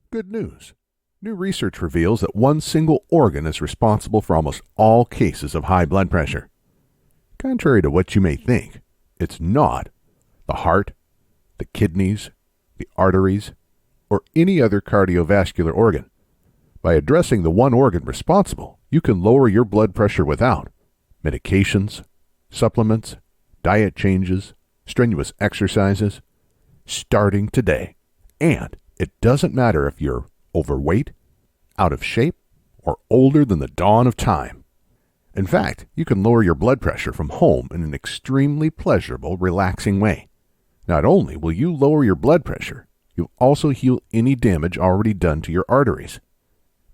Good news. New research reveals that one single organ is responsible for almost all cases of high blood pressure. Contrary to what you may think, it's not the heart, the kidneys, the arteries, or any other cardiovascular organ. By addressing the one organ responsible, you can lower your blood pressure without medications, supplements, diet changes, strenuous exercises, starting today. And it doesn't matter if you're overweight, out of shape, or older than the dawn of time. In fact, you can lower your blood pressure from home in an extremely pleasurable, relaxing way. Not only will you lower your blood pressure, you'll also heal any damage already done to your arteries.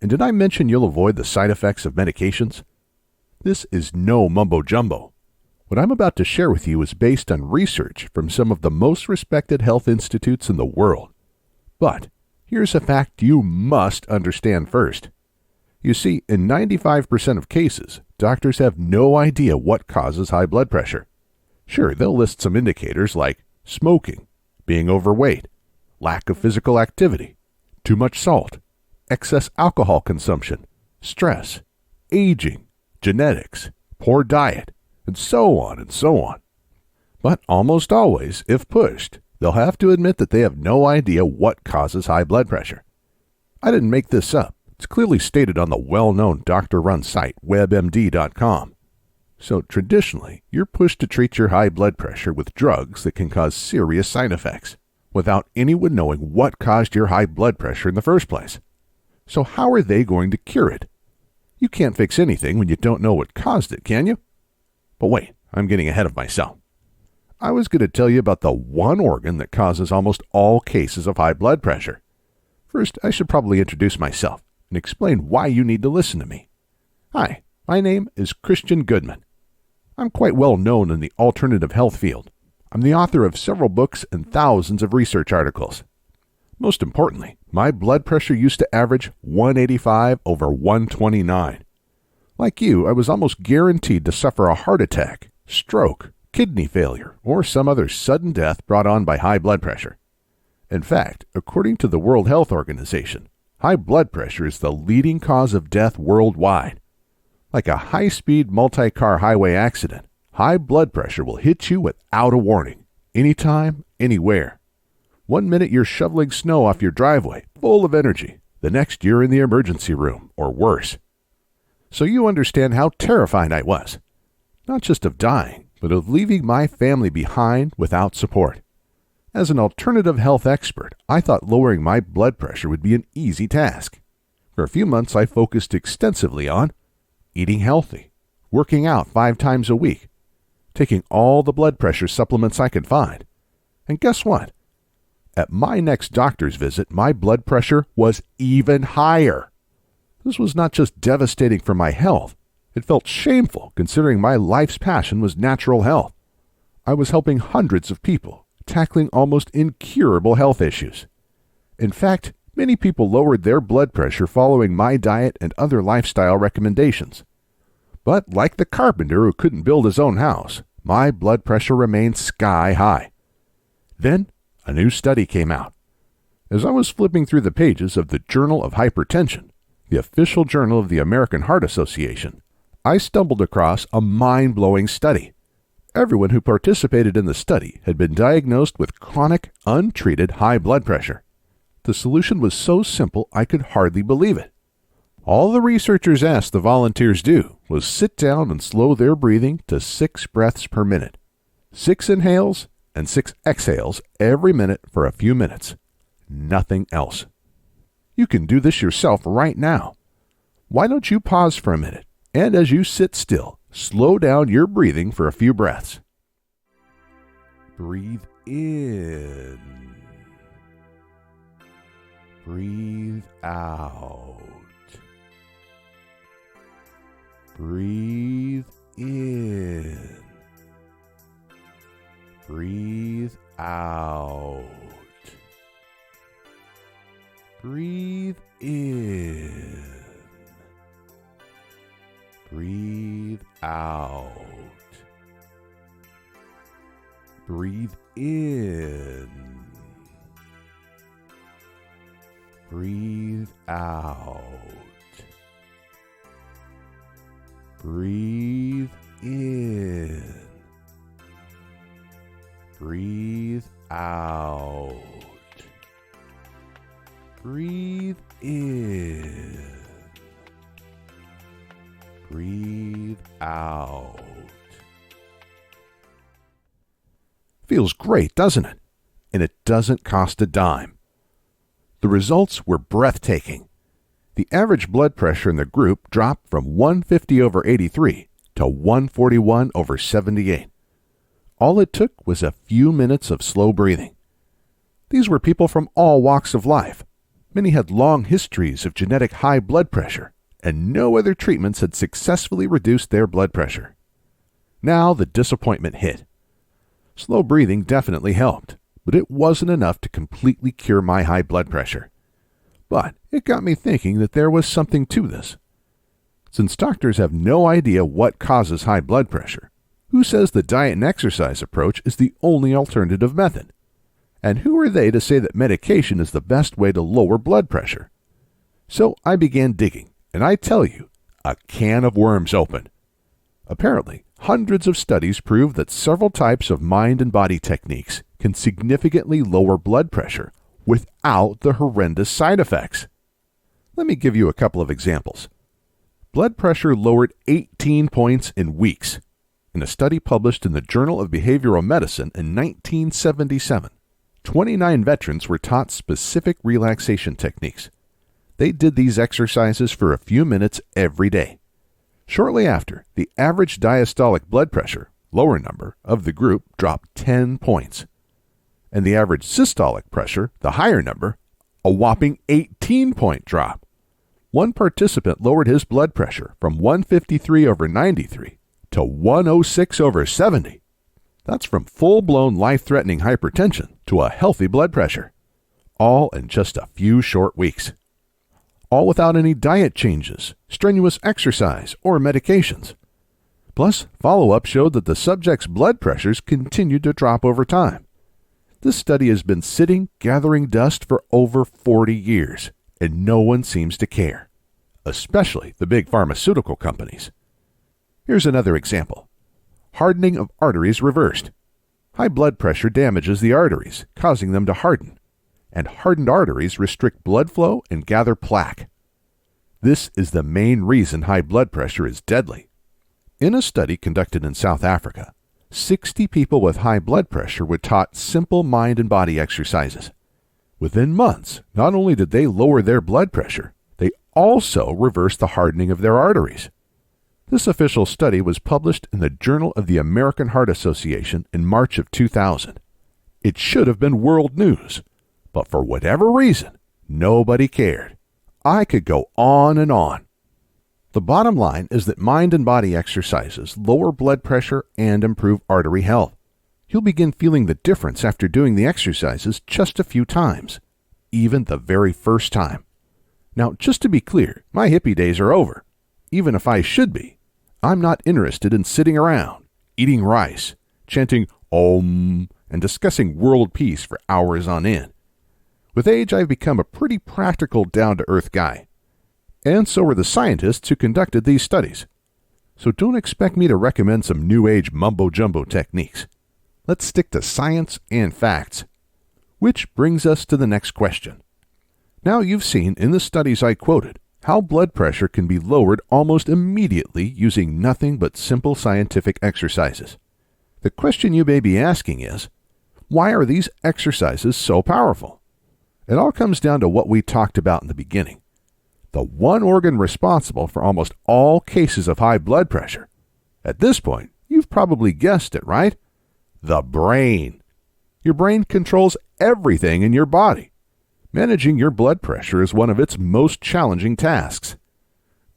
And did I mention you'll avoid the side effects of medications? This is no mumbo-jumbo. What I'm about to share with you is based on research from some of the most respected health institutes in the world. But here's a fact you must understand first. You see, in 95% of cases, doctors have no idea what causes high blood pressure. Sure, they'll list some indicators like smoking, being overweight, lack of physical activity, too much salt, excess alcohol consumption, stress, aging, genetics, poor diet, and so on and so on. But almost always, if pushed, they'll have to admit that they have no idea what causes high blood pressure. I didn't make this up. It's clearly stated on the well-known doctor-run site webmd.com. So traditionally, you're pushed to treat your high blood pressure with drugs that can cause serious side effects, without anyone knowing what caused your high blood pressure in the first place. So how are they going to cure it? You can't fix anything when you don't know what caused it, can you? But wait, I'm getting ahead of myself. I was going to tell you about the one organ that causes almost all cases of high blood pressure. First, I should probably introduce myself and explain why you need to listen to me. Hi, my name is Christian Goodman. I'm quite well known in the alternative health field. I'm the author of several books and thousands of research articles. Most importantly, my blood pressure used to average 185 over 129. Like you, I was almost guaranteed to suffer a heart attack, stroke, kidney failure, or some other sudden death brought on by high blood pressure. In fact, according to the World Health Organization, high blood pressure is the leading cause of death worldwide. Like a high-speed multi-car highway accident, high blood pressure will hit you without a warning, anytime, anywhere. 1 minute you're shoveling snow off your driveway, full of energy. The next you're in the emergency room, or worse. So you understand how terrified I was. Not just of dying, but of leaving my family behind without support. As an alternative health expert, I thought lowering my blood pressure would be an easy task. For a few months, I focused extensively on eating healthy, working out 5 times a week, taking all the blood pressure supplements I could find. And guess what? At my next doctor's visit, my blood pressure was even higher. This was not just devastating for my health. It felt shameful considering my life's passion was natural health. I was helping hundreds of people, tackling almost incurable health issues. In fact, many people lowered their blood pressure following my diet and other lifestyle recommendations. But like the carpenter who couldn't build his own house, my blood pressure remained sky high. Then, a new study came out. As I was flipping through the pages of the Journal of Hypertension, the official journal of the American Heart Association, I stumbled across a mind-blowing study. Everyone who participated in the study had been diagnosed with chronic, untreated high blood pressure. The solution was so simple I could hardly believe it. All the researchers asked the volunteers do was sit down and slow their breathing to 6 breaths per minute. 6 inhales and 6 exhales every minute for a few minutes. Nothing else. You can do this yourself right now. Why don't you pause for a minute, and as you sit still, slow down your breathing for a few breaths. Breathe in. Breathe out. Breathe in. Breathe out. Breathe in. Breathe out. Breathe in. Breathe out. Breathe in. Breathe out. Breathe in. Breathe out. Feels great, doesn't it? And it doesn't cost a dime. The results were breathtaking. The average blood pressure in the group dropped from 150/83 to 141/78. All it took was a few minutes of slow breathing. These were people from all walks of life. Many had long histories of genetic high blood pressure, and no other treatments had successfully reduced their blood pressure. Now the disappointment hit. Slow breathing definitely helped, but it wasn't enough to completely cure my high blood pressure. But it got me thinking that there was something to this. Since doctors have no idea what causes high blood pressure, who says the diet and exercise approach is the only alternative method? And who are they to say that medication is the best way to lower blood pressure? So I began digging, and I tell you, a can of worms opened. Apparently, hundreds of studies prove that several types of mind and body techniques can significantly lower blood pressure without the horrendous side effects. Let me give you a couple of examples. Blood pressure lowered 18 points in weeks. In a study published in the Journal of Behavioral Medicine in 1977, 29 veterans were taught specific relaxation techniques. They did these exercises for a few minutes every day. Shortly after, the average diastolic blood pressure, lower number, of the group dropped 10 points. And the average systolic pressure, the higher number, a whopping 18-point drop. One participant lowered his blood pressure from 153/93 to 106/70. That's from full-blown life-threatening hypertension to a healthy blood pressure. All in just a few short weeks. All without any diet changes, strenuous exercise, or medications. Plus, follow-up showed that the subject's blood pressures continued to drop over time. This study has been sitting, gathering dust for over 40 years, and no one seems to care, especially the big pharmaceutical companies. Here's another example. Hardening of arteries reversed. High blood pressure damages the arteries, causing them to harden, and hardened arteries restrict blood flow and gather plaque. This is the main reason high blood pressure is deadly. In a study conducted in South Africa, 60 people with high blood pressure were taught simple mind and body exercises. Within months, not only did they lower their blood pressure, they also reversed the hardening of their arteries. This official study was published in the Journal of the American Heart Association in March of 2000. It should have been world news, but for whatever reason, nobody cared. I could go on and on. The bottom line is that mind and body exercises lower blood pressure and improve artery health. You'll begin feeling the difference after doing the exercises just a few times, even the very first time. Now, just to be clear, my hippie days are over. Even if I should be, I'm not interested in sitting around, eating rice, chanting Om, and discussing world peace for hours on end. With age, I've become a pretty practical, down-to-earth guy. And so are the scientists who conducted these studies. So don't expect me to recommend some new age mumbo-jumbo techniques. Let's stick to science and facts. Which brings us to the next question. Now you've seen in the studies I quoted how blood pressure can be lowered almost immediately using nothing but simple scientific exercises. The question you may be asking is, why are these exercises so powerful? It all comes down to what we talked about in the beginning. The one organ responsible for almost all cases of high blood pressure. At this point, you've probably guessed it, right? The brain. Your brain controls everything in your body. Managing your blood pressure is one of its most challenging tasks.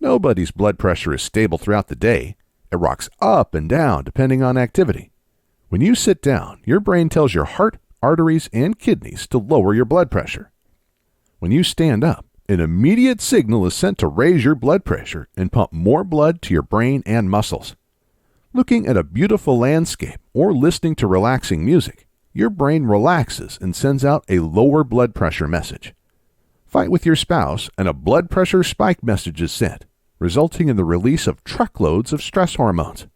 Nobody's blood pressure is stable throughout the day. It rocks up and down depending on activity. When you sit down, your brain tells your heart, arteries, and kidneys to lower your blood pressure. When you stand up, an immediate signal is sent to raise your blood pressure and pump more blood to your brain and muscles. Looking at a beautiful landscape or listening to relaxing music, your brain relaxes and sends out a lower blood pressure message. Fight with your spouse and a blood pressure spike message is sent, resulting in the release of truckloads of stress hormones.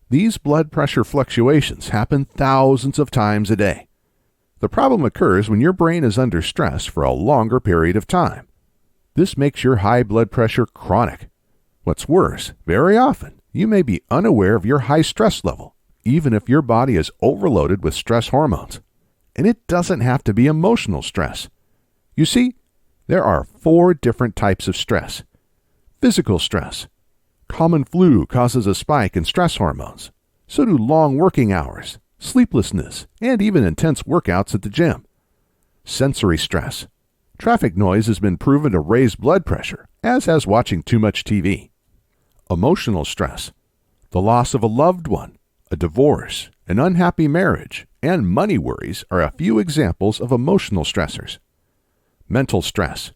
These blood pressure fluctuations happen thousands of times a day. The problem occurs when your brain is under stress for a longer period of time. This makes your high blood pressure chronic. What's worse, very often, you may be unaware of your high stress level, even if your body is overloaded with stress hormones. And it doesn't have to be emotional stress. You see, there are 4 different types of stress. Physical stress. Common flu causes a spike in stress hormones. So do long working hours, sleeplessness, and even intense workouts at the gym. Sensory stress. Traffic noise has been proven to raise blood pressure, as has watching too much TV. Emotional stress. The loss of a loved one, a divorce, an unhappy marriage, and money worries are a few examples of emotional stressors. Mental stress.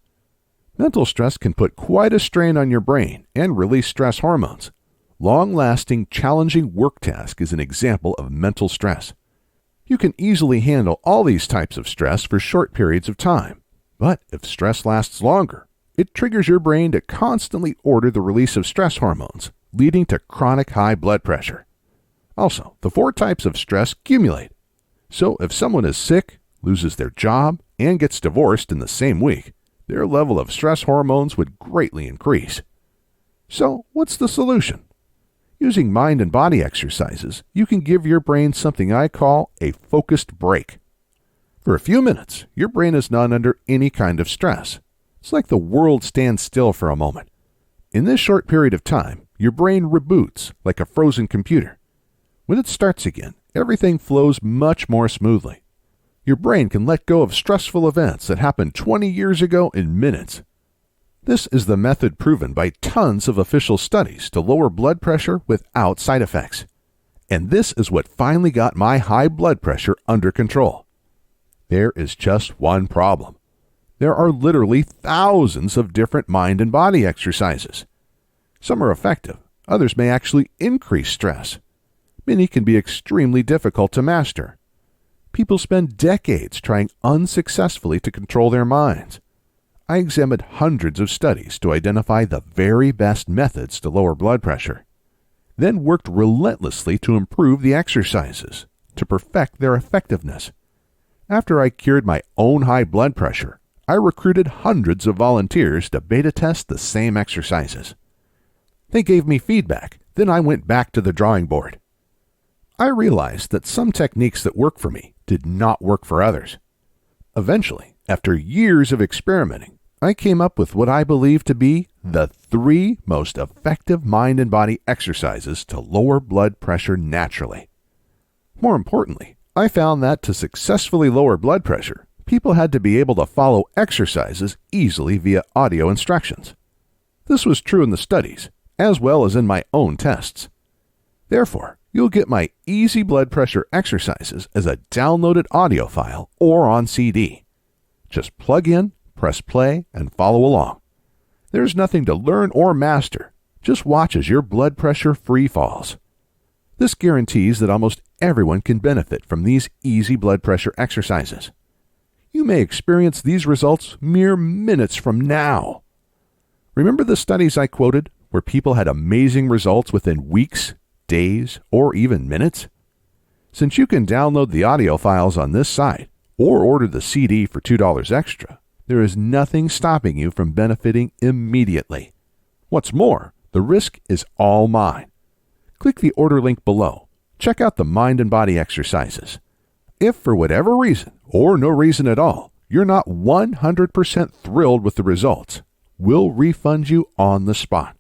Mental stress can put quite a strain on your brain and release stress hormones. Long-lasting, challenging work task is an example of mental stress. You can easily handle all these types of stress for short periods of time, but if stress lasts longer, it triggers your brain to constantly order the release of stress hormones, leading to chronic high blood pressure. Also, the 4 types of stress accumulate. So if someone is sick, loses their job, and gets divorced in the same week, their level of stress hormones would greatly increase. So, what's the solution? Using mind and body exercises, you can give your brain something I call a focused break. For a few minutes, your brain is not under any kind of stress. It's like the world stands still for a moment. In this short period of time, your brain reboots like a frozen computer. When it starts again, everything flows much more smoothly. Your brain can let go of stressful events that happened 20 years ago in minutes. This is the method proven by tons of official studies to lower blood pressure without side effects. And this is what finally got my high blood pressure under control. There is just one problem. There are literally thousands of different mind and body exercises. Some are effective, others may actually increase stress. Many can be extremely difficult to master. People spend decades trying unsuccessfully to control their minds. I examined hundreds of studies to identify the very best methods to lower blood pressure, then worked relentlessly to improve the exercises, to perfect their effectiveness. After I cured my own high blood pressure, I recruited hundreds of volunteers to beta test the same exercises. They gave me feedback, then I went back to the drawing board. I realized that some techniques that worked for me did not work for others. Eventually, after years of experimenting, I came up with what I believe to be the 3 most effective mind and body exercises to lower blood pressure naturally. More importantly, I found that to successfully lower blood pressure, people had to be able to follow exercises easily via audio instructions. This was true in the studies, as well as in my own tests. Therefore, you'll get my easy blood pressure exercises as a downloaded audio file or on CD. Just plug in, press play, and follow along. There's nothing to learn or master. Just watch as your blood pressure free falls. This guarantees that almost everyone can benefit from these easy blood pressure exercises. You may experience these results mere minutes from now. Remember the studies I quoted where people had amazing results within weeks, days, or even minutes? Since you can download the audio files on this site or order the CD for $2 extra, there is nothing stopping you from benefiting immediately. What's more, the risk is all mine. Click the order link below. Check out the mind and body exercises. If for whatever reason, or no reason at all, you're not 100% thrilled with the results, we'll refund you on the spot.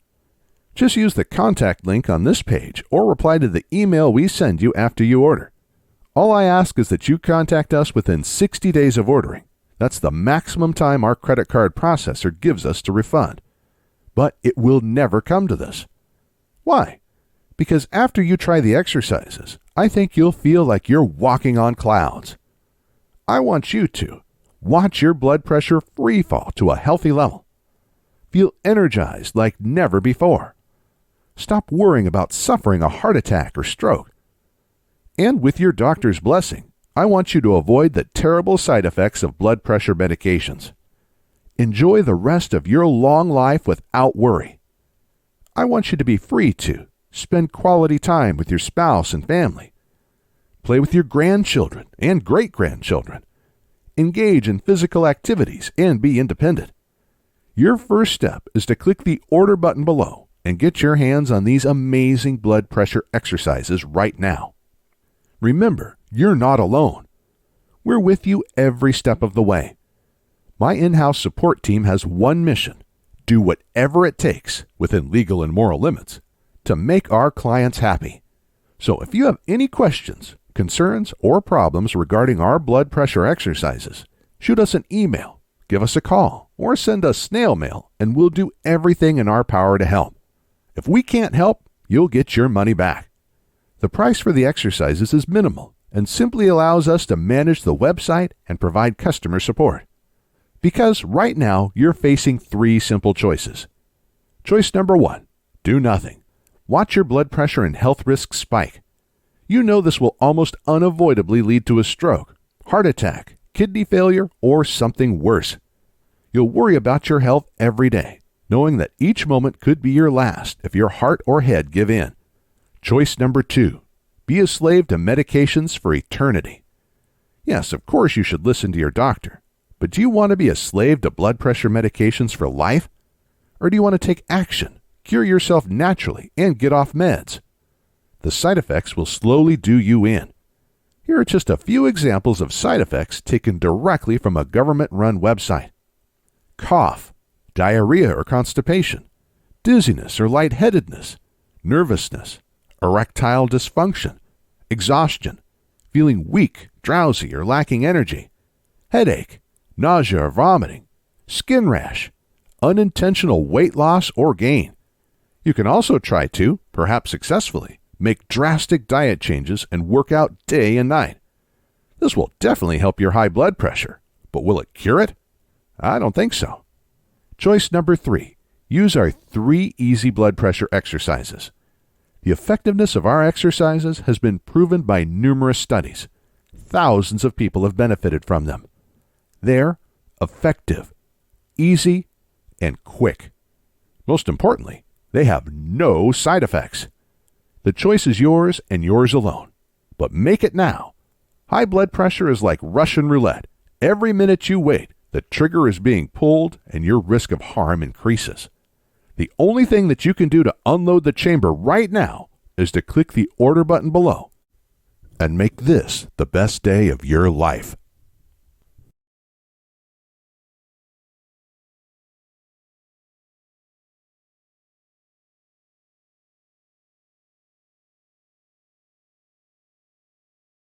Just use the contact link on this page or reply to the email we send you after you order. All I ask is that you contact us within 60 days of ordering. That's the maximum time our credit card processor gives us to refund. But it will never come to this. Why? Because after you try the exercises, I think you'll feel like you're walking on clouds. I want you to watch your blood pressure free fall to a healthy level. Feel energized like never before. Stop worrying about suffering a heart attack or stroke. And with your doctor's blessing, I want you to avoid the terrible side effects of blood pressure medications. enjoy the rest of your long life without worry. I want you to be free to spend quality time with your spouse and family, play with your grandchildren and great-grandchildren, engage in physical activities, and be independent. Your first step is to click the order button below and get your hands on these amazing blood pressure exercises right now. Remember, you're not alone. We're with you every step of the way. My in-house support team has one mission: do whatever it takes, within legal and moral limits, to make our clients happy. So if you have any questions, concerns, or problems regarding our blood pressure exercises, shoot us an email, give us a call, or send us snail mail, and we'll do everything in our power to help. If we can't help, you'll get your money back. The price for the exercises is minimal and simply allows us to manage the website and provide customer support. Because right now, you're facing 3 simple choices. Choice number 1, do nothing. Watch your blood pressure and health risks spike. You know this will almost unavoidably lead to a stroke, heart attack, kidney failure, or something worse. You'll worry about your health every day, knowing that each moment could be your last if your heart or head give in. Choice number 2, be a slave to medications for eternity. Yes, of course you should listen to your doctor, but do you want to be a slave to blood pressure medications for life? Or do you want to take action, cure yourself naturally, and get off meds? The side effects will slowly do you in. Here are just a few examples of side effects taken directly from a government-run website. Cough, diarrhea or constipation, dizziness or lightheadedness, nervousness, erectile dysfunction, exhaustion, feeling weak, drowsy, or lacking energy, headache, nausea or vomiting, skin rash, unintentional weight loss or gain. You can also try to, perhaps successfully, make drastic diet changes and work out day and night. This will definitely help your high blood pressure, but will it cure it? I don't think so. Choice number 3, use our 3 easy blood pressure exercises. The effectiveness of our exercises has been proven by numerous studies. Thousands of people have benefited from them. They're effective, easy, and quick. Most importantly, they have no side effects. The choice is yours and yours alone. But make it now. High blood pressure is like Russian roulette. Every minute you wait, the trigger is being pulled and your risk of harm increases. The only thing that you can do to unload the chamber right now is to click the order button below and make this the best day of your life.